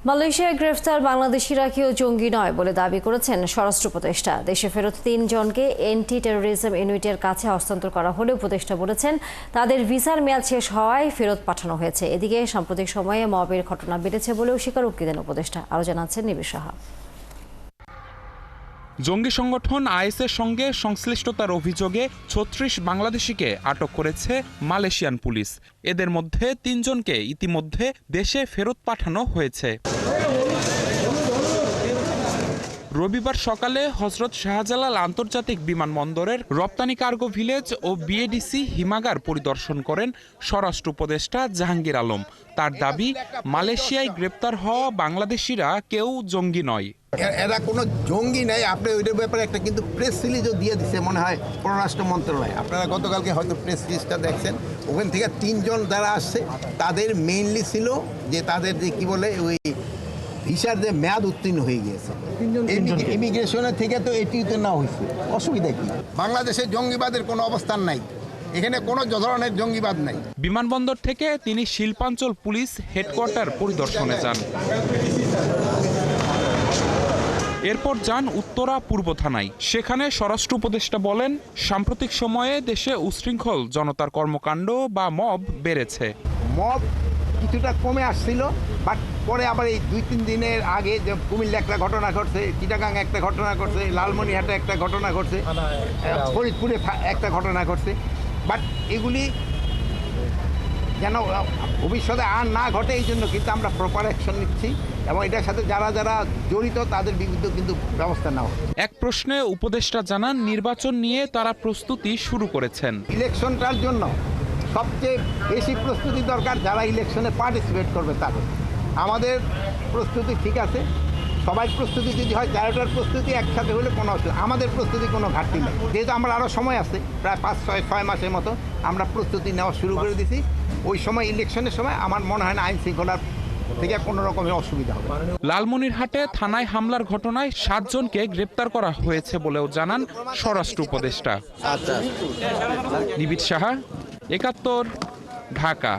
মালয়েশিয়ায় গ্রেফতার বাংলাদেশিরা কেউ জঙ্গি নয় বলে দাবি করেছেন স্বরাষ্ট্র উপদেষ্টা। দেশে ফেরত ৩ জনকে অ্যান্টি টেরোরিজম ইউনিটের কাছে হস্তান্তর করা হলে উপদেষ্টা বলেছেন তাদের ভিসার মেয়াদ শেষ হওয়ায় ফেরত পাঠানো হয়েছে। এদিকে সাম্প্রতিক সময়ে মবের ঘটনা বেড়েছে বলেও স্বীকারোক্তি দেন উপদেষ্টা। আরও জানাচ্ছেন নিবিড় সাহা। জঙ্গি সংগঠন আইএসের সঙ্গে সংশ্লিষ্টতার অভিযোগে ৩৬ বাংলাদেশিকে আটক করেছে মালয়েশিয়ান পুলিশ। এদের মধ্যে ৩ জনকে ইতিমধ্যে দেশে ফেরত পাঠানো হয়েছে। রবিবার সকালে হজরত শাহজালাল আন্তর্জাতিক বিমানবন্দরের রপ্তানি কার্গো ভিলেজ ও বিএডিসি হিমাগার পরিদর্শন করেন স্বরাষ্ট্র উপদেষ্টা জাহাঙ্গীর আলম। তার দাবি, মালয়েশিয়ায় গ্রেপ্তার হওয়া বাংলাদেশিরা কেউ জঙ্গি নয়। এরা কোনো জঙ্গি নেই। আপনি ওইটার ব্যাপারে একটা কিন্তু প্রেস রিলিজও দিয়ে দিচ্ছে মনে হয় পররাষ্ট্র মন্ত্রণালয়। আপনারা গতকালকে হয়তো প্রেস রিলিজটা দেখছেন। ওখান থেকে ৩ জন যারা আসছে তাদের মেইনলি ছিল যে তাদের যে কি বলে ওই ভিসার যে মেয়াদ উত্তীর্ণ হয়ে গিয়েছে ইমিগ্রেশনের থেকে, তো এটিতে না হয়েছে। অসুবিধা কি? বাংলাদেশে জঙ্গিবাদের কোনো অবস্থান নাই, এখানে কোনো ধরনের জঙ্গিবাদ নাই। বিমানবন্দর থেকে তিনি শিল্পাঞ্চল পুলিশ হেডকোয়ার্টার পরিদর্শনে যান। এরপর যান উত্তরা পূর্ব থানায়। সেখানে স্বরাষ্ট্র উপদেষ্টা বলেন, সাম্প্রতিক সময়ে দেশে উশৃঙ্খল জনতার কর্মকাণ্ড বা মব বেড়েছে। মব কিছুটা কমে আসছিল, বাট পরে আবার এই ২-৩ দিনের আগে যে কুমিল্লা একটা ঘটনা ঘটছে, চিটাগাং একটা ঘটনা ঘটছে, লালমনিরহাটে একটা ঘটনা ঘটছে, ফরিদপুরে একটা ঘটনা ঘটছে। বাট এগুলি যেন ভবিষ্যতে আর না ঘটে এই জন্য কিন্তু আমরা প্রপার অ্যাকশন নিচ্ছি এবং এটার সাথে যারা যারা জড়িত তাদের বিরুদ্ধে কিন্তু ব্যবস্থা নেওয়া। এক প্রশ্নে উপদেষ্টা জানান, নির্বাচন নিয়ে তারা প্রস্তুতি শুরু করেছেন। ইলেকশনটার জন্য সবচেয়ে বেশি প্রস্তুতি দরকার যারা ইলেকশনে পার্টিসিপেট করবে তাদের। আমাদের প্রস্তুতি ঠিক আছে, সবাই প্রস্তুতি যদি হয় 13টার প্রস্তুতি একসাথে হলে কোনো অসুবিধা। আমাদের প্রস্তুতি কোনো ঘাটতি নেই, যেহেতু আমরা আরও সময় আছে, প্রায় 5-6 মাসের মতো আমরা প্রস্তুতি নেওয়া শুরু করে দিছি। ওই সময় ইলেকশনের সময় আমার মনে হয় না আইন শৃঙ্খলার থেকে কোনো রকমের অসুবিধা হবে। লালমনিরহাটে থানায় হামলার ঘটনায় 7 জনকে গ্রেপ্তার করা হয়েছে বলেও জানান স্বরাষ্ট্র উপদেষ্টা। নিবিড় সাহা, ৭১, ঢাকা।